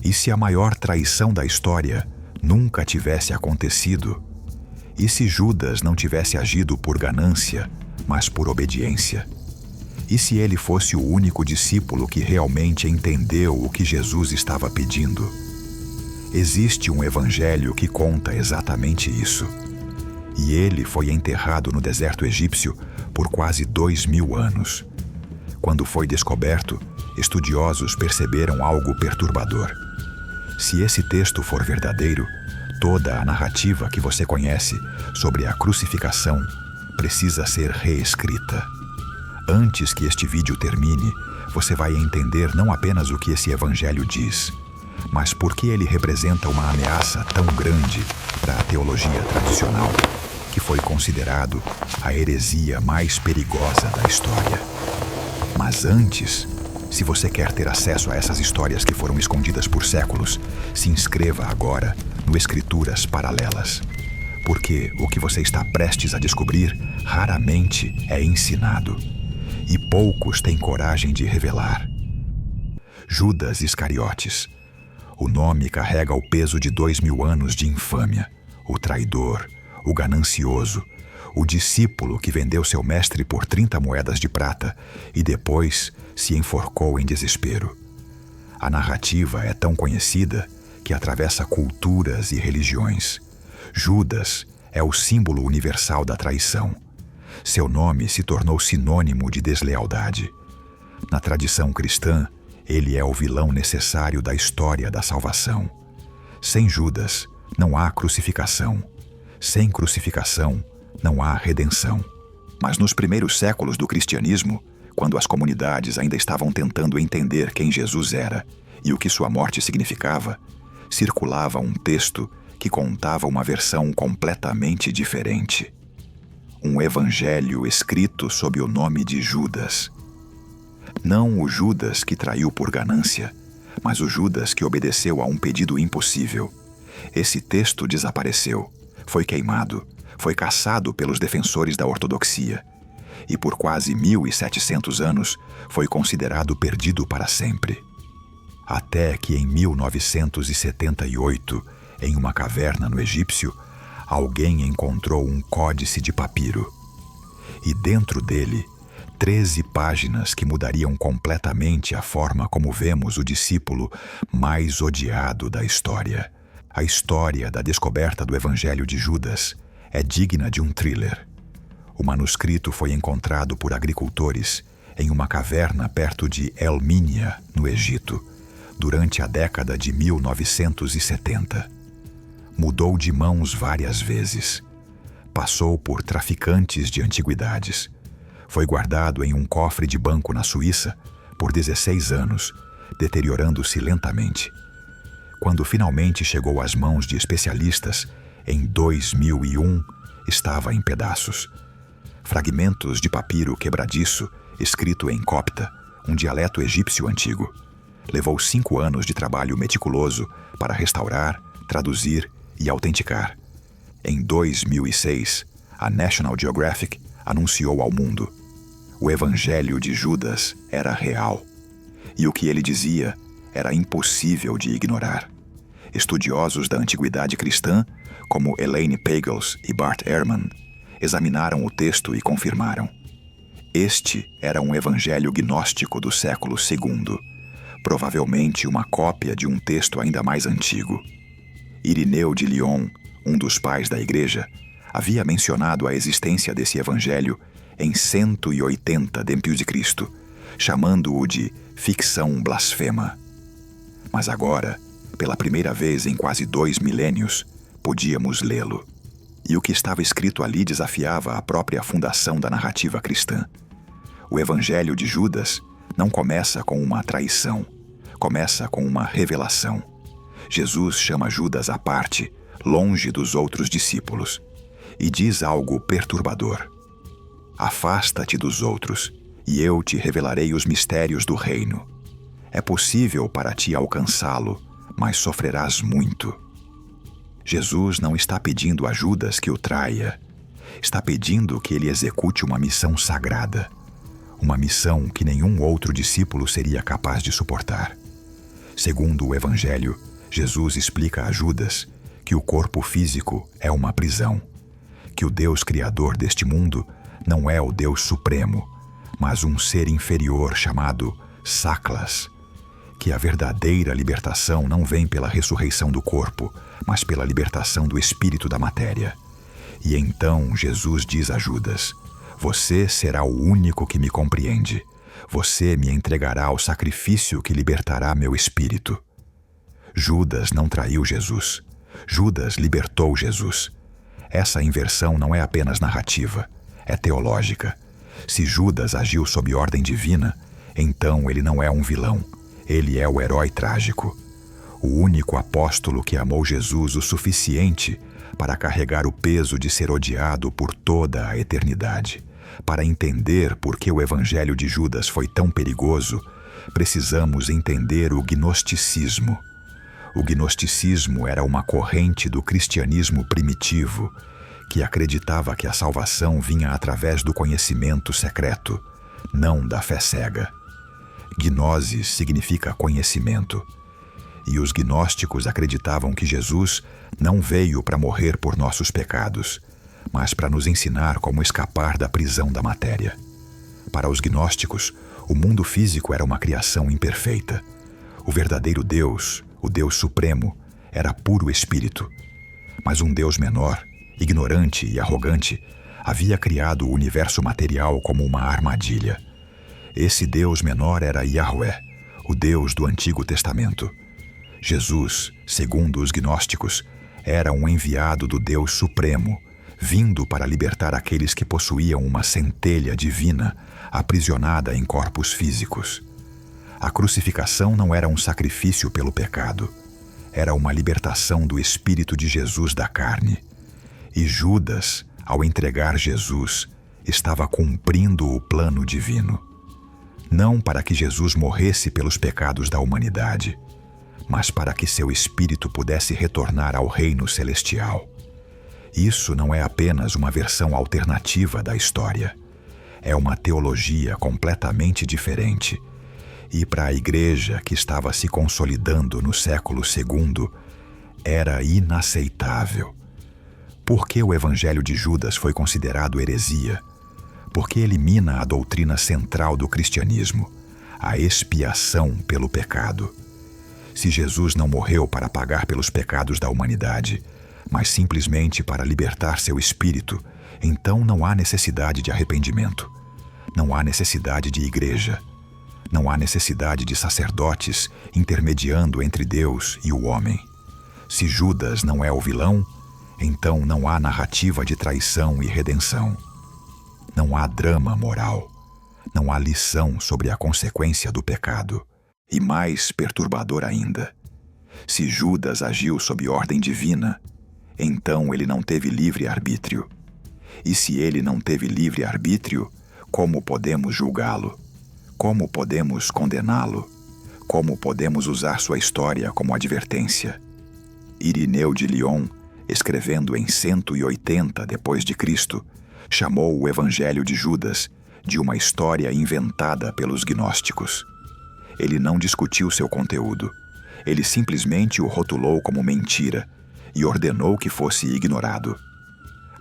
E se a maior traição da história nunca tivesse acontecido? E se Judas não tivesse agido por ganância, mas por obediência? E se ele fosse o único discípulo que realmente entendeu o que Jesus estava pedindo? Existe um evangelho que conta exatamente isso. E ele foi enterrado no deserto egípcio por quase 2000 anos. Quando foi descoberto, estudiosos perceberam algo perturbador. Se esse texto for verdadeiro, toda a narrativa que você conhece sobre a crucificação precisa ser reescrita. Antes que este vídeo termine, você vai entender não apenas o que esse evangelho diz, mas por que ele representa uma ameaça tão grande para a teologia tradicional, que foi considerado a heresia mais perigosa da história. Mas antes, se você quer ter acesso a essas histórias que foram escondidas por séculos, se inscreva agora no Escrituras Paralelas, porque o que você está prestes a descobrir raramente é ensinado, e poucos têm coragem de revelar. Judas Iscariotes. O nome carrega o peso de 2000 anos de infâmia. O traidor, o ganancioso, o discípulo que vendeu seu mestre por 30 moedas de prata e depois se enforcou em desespero. A narrativa é tão conhecida que atravessa culturas e religiões. Judas é o símbolo universal da traição. Seu nome se tornou sinônimo de deslealdade. Na tradição cristã, ele é o vilão necessário da história da salvação. Sem Judas, não há crucificação. Sem crucificação, não há redenção. Mas nos primeiros séculos do cristianismo, quando as comunidades ainda estavam tentando entender quem Jesus era e o que sua morte significava, circulava um texto que contava uma versão completamente diferente. Um evangelho escrito sob o nome de Judas. Não o Judas que traiu por ganância, mas o Judas que obedeceu a um pedido impossível. Esse texto desapareceu, foi queimado, foi caçado pelos defensores da ortodoxia e por quase 1700 anos foi considerado perdido para sempre. Até que em 1978, em uma caverna no Egípcio, alguém encontrou um códice de papiro. E dentro dele, 13 páginas que mudariam completamente a forma como vemos o discípulo mais odiado da história. A história da descoberta do Evangelho de Judas é digna de um thriller. O manuscrito foi encontrado por agricultores em uma caverna perto de El Minya, no Egito, durante a década de 1970. Mudou de mãos várias vezes. Passou por traficantes de antiguidades. Foi guardado em um cofre de banco na Suíça por 16 anos, deteriorando-se lentamente. Quando finalmente chegou às mãos de especialistas, em 2001, estava em pedaços. Fragmentos de papiro quebradiço, escrito em copta, um dialeto egípcio antigo. Levou 5 anos de trabalho meticuloso para restaurar, traduzir e autenticar. Em 2006, a National Geographic anunciou ao mundo: o Evangelho de Judas era real. E o que ele dizia era impossível de ignorar. Estudiosos da antiguidade cristã, como Elaine Pagels e Bart Ehrman, examinaram o texto e confirmaram. Este era um evangelho gnóstico do século II, provavelmente uma cópia de um texto ainda mais antigo. Irineu de Lyon, um dos pais da igreja, havia mencionado a existência desse evangelho em 180 d.C., chamando-o de ficção blasfema. Mas agora, pela primeira vez em quase 2 milênios, podíamos lê-lo. E o que estava escrito ali desafiava a própria fundação da narrativa cristã. O Evangelho de Judas não começa com uma traição, começa com uma revelação. Jesus chama Judas à parte, longe dos outros discípulos, e diz algo perturbador. Afasta-te dos outros, e eu te revelarei os mistérios do reino. É possível para ti alcançá-lo, mas sofrerás muito. Jesus não está pedindo a Judas que o traia. Está pedindo que ele execute uma missão sagrada. Uma missão que nenhum outro discípulo seria capaz de suportar. Segundo o Evangelho, Jesus explica a Judas que o corpo físico é uma prisão, que o Deus criador deste mundo não é o Deus supremo, mas um ser inferior chamado Saklas, que a verdadeira libertação não vem pela ressurreição do corpo, mas pela libertação do espírito da matéria. E então Jesus diz a Judas: você será o único que me compreende. Você me entregará ao sacrifício que libertará meu espírito. Judas não traiu Jesus. Judas libertou Jesus. Essa inversão não é apenas narrativa, é teológica. Se Judas agiu sob ordem divina, então ele não é um vilão, ele é o herói trágico. O único apóstolo que amou Jesus o suficiente para carregar o peso de ser odiado por toda a eternidade. Para entender por que o evangelho de Judas foi tão perigoso, precisamos entender o gnosticismo. O gnosticismo era uma corrente do cristianismo primitivo que acreditava que a salvação vinha através do conhecimento secreto, não da fé cega. Gnosis significa conhecimento. E os gnósticos acreditavam que Jesus não veio para morrer por nossos pecados, mas para nos ensinar como escapar da prisão da matéria. Para os gnósticos, o mundo físico era uma criação imperfeita. O verdadeiro Deus, o Deus Supremo, era puro espírito. Mas um Deus menor, ignorante e arrogante, havia criado o universo material como uma armadilha. Esse Deus menor era Yahweh, o Deus do Antigo Testamento. Jesus, segundo os gnósticos, era um enviado do Deus Supremo, vindo para libertar aqueles que possuíam uma centelha divina aprisionada em corpos físicos. A crucificação não era um sacrifício pelo pecado, era uma libertação do Espírito de Jesus da carne. E Judas, ao entregar Jesus, estava cumprindo o plano divino. Não para que Jesus morresse pelos pecados da humanidade, mas para que seu espírito pudesse retornar ao reino celestial. Isso não é apenas uma versão alternativa da história. É uma teologia completamente diferente. E para a igreja que estava se consolidando no século II, era inaceitável. Por que o evangelho de Judas foi considerado heresia? Porque elimina a doutrina central do cristianismo, a expiação pelo pecado. Se Jesus não morreu para pagar pelos pecados da humanidade, mas simplesmente para libertar seu espírito, então não há necessidade de arrependimento. Não há necessidade de igreja. Não há necessidade de sacerdotes intermediando entre Deus e o homem. Se Judas não é o vilão, então não há narrativa de traição e redenção. Não há drama moral. Não há lição sobre a consequência do pecado. E mais perturbador ainda, se Judas agiu sob ordem divina, então ele não teve livre-arbítrio. E se ele não teve livre-arbítrio, como podemos julgá-lo? Como podemos condená-lo? Como podemos usar sua história como advertência? Irineu de Lyon, escrevendo em 180 d.C., chamou o Evangelho de Judas de uma história inventada pelos gnósticos. Ele não discutiu seu conteúdo. Ele simplesmente o rotulou como mentira e ordenou que fosse ignorado.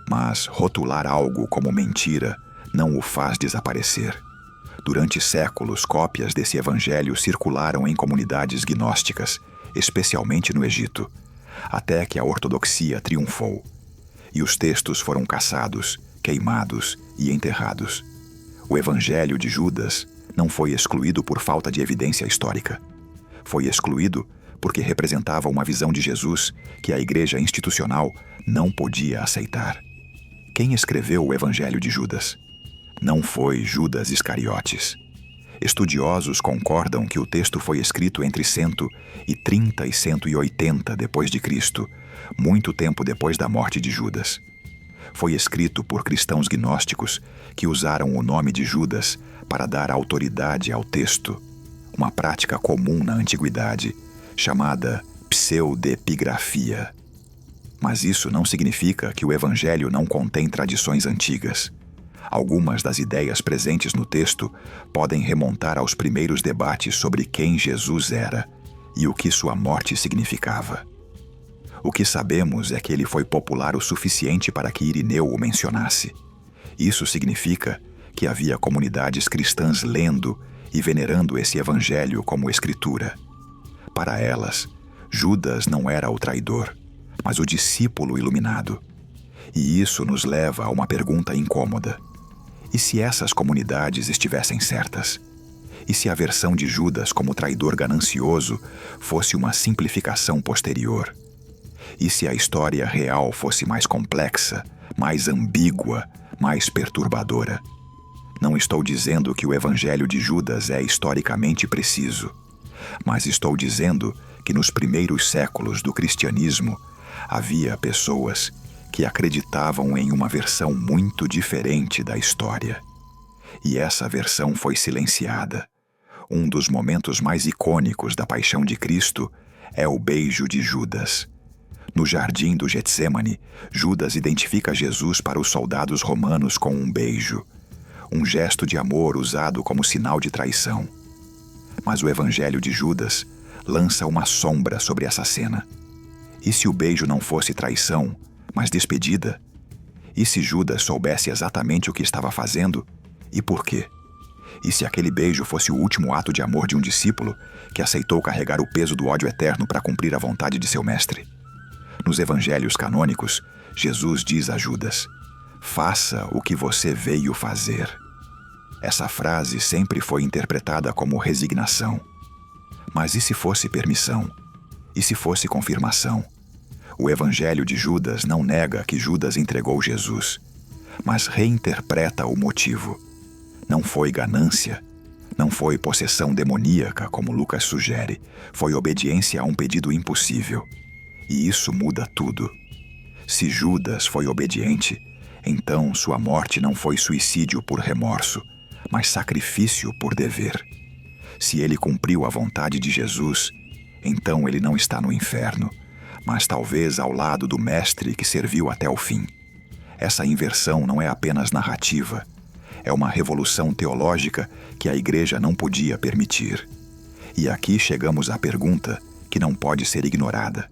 Mas rotular algo como mentira não o faz desaparecer. Durante séculos, cópias desse evangelho circularam em comunidades gnósticas, especialmente no Egito, até que a ortodoxia triunfou. E os textos foram caçados, queimados e enterrados. O evangelho de Judas não foi excluído por falta de evidência histórica. Foi excluído porque representava uma visão de Jesus que a igreja institucional não podia aceitar. Quem escreveu o Evangelho de Judas? Não foi Judas Iscariotes. Estudiosos concordam que o texto foi escrito entre 130 e 180 d.C., muito tempo depois da morte de Judas. Foi escrito por cristãos gnósticos que usaram o nome de Judas para dar autoridade ao texto, uma prática comum na antiguidade, chamada pseudepigrafia. Mas isso não significa que o Evangelho não contém tradições antigas. Algumas das ideias presentes no texto podem remontar aos primeiros debates sobre quem Jesus era e o que sua morte significava. O que sabemos é que ele foi popular o suficiente para que Irineu o mencionasse. Isso significa que havia comunidades cristãs lendo e venerando esse evangelho como escritura. Para elas, Judas não era o traidor, mas o discípulo iluminado. E isso nos leva a uma pergunta incômoda. E se essas comunidades estivessem certas? E se a versão de Judas como traidor ganancioso fosse uma simplificação posterior? E se a história real fosse mais complexa, mais ambígua, mais perturbadora? Não estou dizendo que o evangelho de Judas é historicamente preciso, mas estou dizendo que nos primeiros séculos do cristianismo havia pessoas que acreditavam em uma versão muito diferente da história. E essa versão foi silenciada. Um dos momentos mais icônicos da paixão de Cristo é o beijo de Judas. No jardim do Getsêmani, Judas identifica Jesus para os soldados romanos com um beijo, um gesto de amor usado como sinal de traição. Mas o evangelho de Judas lança uma sombra sobre essa cena. E se o beijo não fosse traição, mas despedida? E se Judas soubesse exatamente o que estava fazendo e por quê? E se aquele beijo fosse o último ato de amor de um discípulo que aceitou carregar o peso do ódio eterno para cumprir a vontade de seu mestre? Nos evangelhos canônicos, Jesus diz a Judas: "Faça o que você veio fazer." Essa frase sempre foi interpretada como resignação. Mas e se fosse permissão? E se fosse confirmação? O evangelho de Judas não nega que Judas entregou Jesus, mas reinterpreta o motivo. Não foi ganância, não foi possessão demoníaca, como Lucas sugere, foi obediência a um pedido impossível. E isso muda tudo. Se Judas foi obediente, então sua morte não foi suicídio por remorso, mas sacrifício por dever. Se ele cumpriu a vontade de Jesus, então ele não está no inferno, mas talvez ao lado do Mestre que serviu até o fim. Essa inversão não é apenas narrativa, é uma revolução teológica que a Igreja não podia permitir. E aqui chegamos à pergunta que não pode ser ignorada.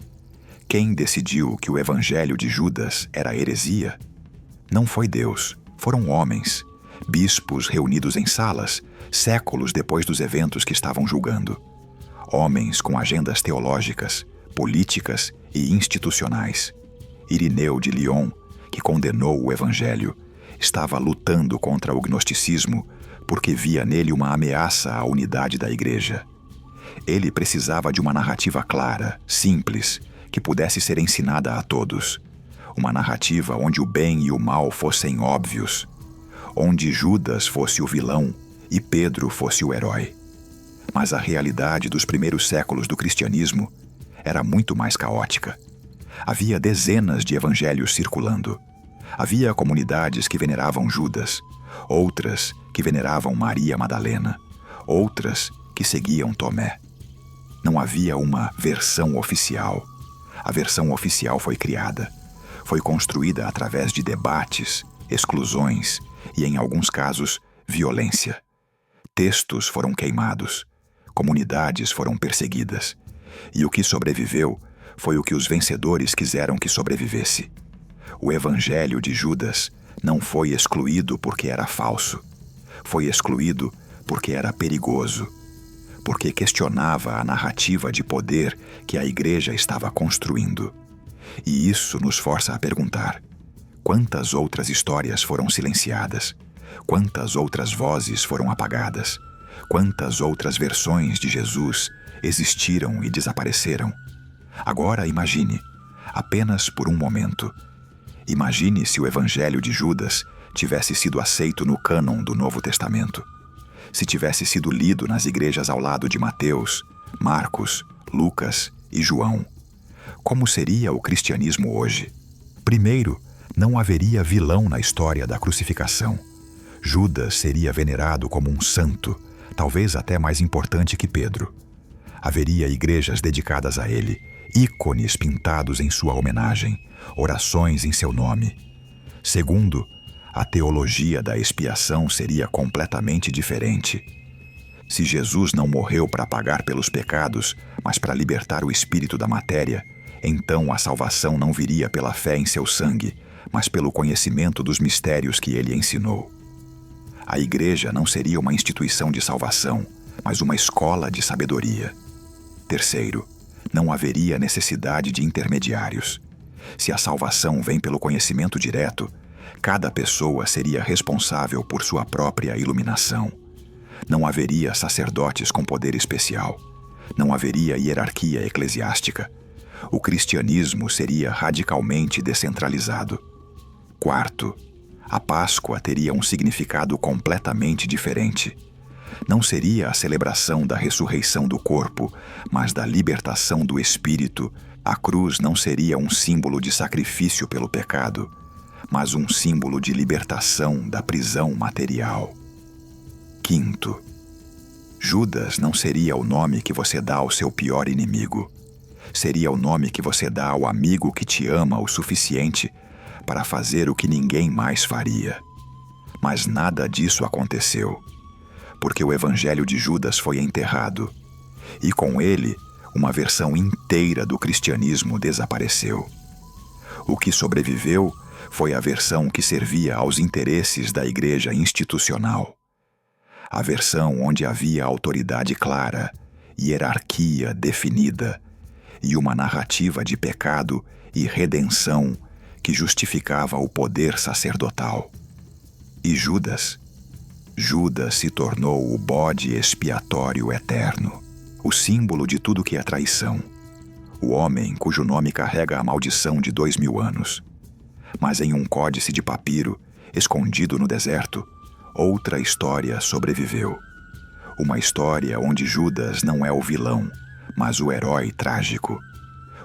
Quem decidiu que o evangelho de Judas era heresia? Não foi Deus, foram homens, bispos reunidos em salas, séculos depois dos eventos que estavam julgando. Homens com agendas teológicas, políticas e institucionais. Irineu de Lyon, que condenou o evangelho, estava lutando contra o gnosticismo porque via nele uma ameaça à unidade da Igreja. Ele precisava de uma narrativa clara, simples, que pudesse ser ensinada a todos. Uma narrativa onde o bem e o mal fossem óbvios, onde Judas fosse o vilão e Pedro fosse o herói. Mas a realidade dos primeiros séculos do cristianismo era muito mais caótica. Havia dezenas de evangelhos circulando. Havia comunidades que veneravam Judas, outras que veneravam Maria Madalena, outras que seguiam Tomé. Não havia uma versão oficial. A versão oficial foi criada. Foi construída através de debates, exclusões e, em alguns casos, violência. Textos foram queimados. Comunidades foram perseguidas. E o que sobreviveu foi o que os vencedores quiseram que sobrevivesse. O evangelho de Judas não foi excluído porque era falso. Foi excluído porque era perigoso, porque questionava a narrativa de poder que a Igreja estava construindo. E isso nos força a perguntar: quantas outras histórias foram silenciadas? Quantas outras vozes foram apagadas? Quantas outras versões de Jesus existiram e desapareceram? Agora imagine, apenas por um momento, imagine se o evangelho de Judas tivesse sido aceito no cânon do Novo Testamento. Se tivesse sido lido nas igrejas ao lado de Mateus, Marcos, Lucas e João. Como seria o cristianismo hoje? Primeiro, não haveria vilão na história da crucificação. Judas seria venerado como um santo, talvez até mais importante que Pedro. Haveria igrejas dedicadas a ele, ícones pintados em sua homenagem, orações em seu nome. Segundo, a teologia da expiação seria completamente diferente. Se Jesus não morreu para pagar pelos pecados, mas para libertar o espírito da matéria, então a salvação não viria pela fé em seu sangue, mas pelo conhecimento dos mistérios que ele ensinou. A igreja não seria uma instituição de salvação, mas uma escola de sabedoria. Terceiro, não haveria necessidade de intermediários. Se a salvação vem pelo conhecimento direto, cada pessoa seria responsável por sua própria iluminação. Não haveria sacerdotes com poder especial. Não haveria hierarquia eclesiástica. O cristianismo seria radicalmente descentralizado. Quarto, a Páscoa teria um significado completamente diferente. Não seria a celebração da ressurreição do corpo, mas da libertação do espírito. A cruz não seria um símbolo de sacrifício pelo pecado, mas um símbolo de libertação da prisão material. Quinto, Judas não seria o nome que você dá ao seu pior inimigo. Seria o nome que você dá ao amigo que te ama o suficiente para fazer o que ninguém mais faria. Mas nada disso aconteceu, porque o evangelho de Judas foi enterrado, e com ele, uma versão inteira do cristianismo desapareceu. O que sobreviveu foi a versão que servia aos interesses da igreja institucional. A versão onde havia autoridade clara, hierarquia definida e uma narrativa de pecado e redenção que justificava o poder sacerdotal. E Judas se tornou o bode expiatório eterno, o símbolo de tudo que é traição, o homem cujo nome carrega a maldição de 2000 anos. Mas em um códice de papiro, escondido no deserto, outra história sobreviveu. Uma história onde Judas não é o vilão, mas o herói trágico,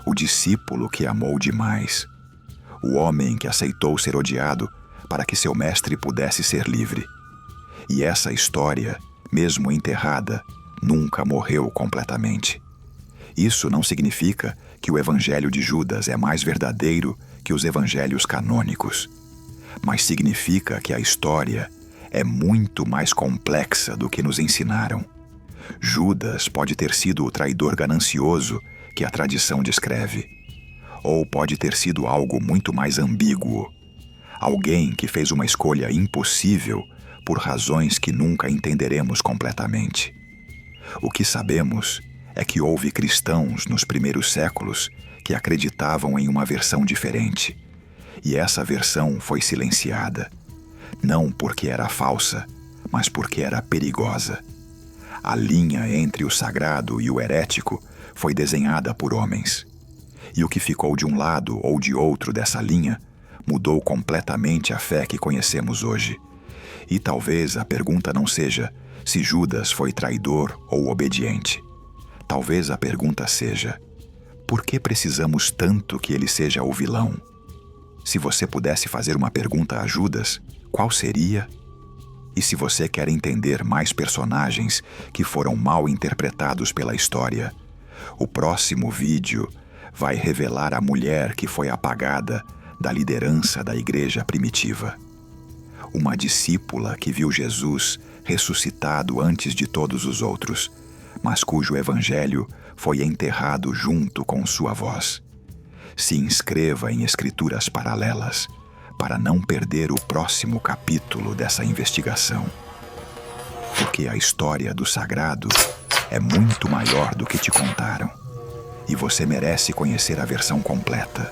o discípulo que amou demais, o homem que aceitou ser odiado para que seu mestre pudesse ser livre. E essa história, mesmo enterrada, nunca morreu completamente. Isso não significa que o evangelho de Judas é mais verdadeiro que os evangelhos canônicos, mas significa que a história é muito mais complexa do que nos ensinaram. Judas pode ter sido o traidor ganancioso que a tradição descreve, ou pode ter sido algo muito mais ambíguo, alguém que fez uma escolha impossível por razões que nunca entenderemos completamente. O que sabemos é que houve cristãos nos primeiros séculos que acreditavam em uma versão diferente, e essa versão foi silenciada, não porque era falsa, mas porque era perigosa. A linha entre o sagrado e o herético foi desenhada por homens, e o que ficou de um lado ou de outro dessa linha mudou completamente a fé que conhecemos hoje. E talvez a pergunta não seja se Judas foi traidor ou obediente. Talvez a pergunta seja: por que precisamos tanto que ele seja o vilão? Se você pudesse fazer uma pergunta a Judas, qual seria? E se você quer entender mais personagens que foram mal interpretados pela história, o próximo vídeo vai revelar a mulher que foi apagada da liderança da igreja primitiva. Uma discípula que viu Jesus ressuscitado antes de todos os outros, mas cujo evangelho foi enterrado junto com sua voz. Se inscreva em Escrituras Paralelas para não perder o próximo capítulo dessa investigação. Porque a história do sagrado é muito maior do que te contaram, e você merece conhecer a versão completa.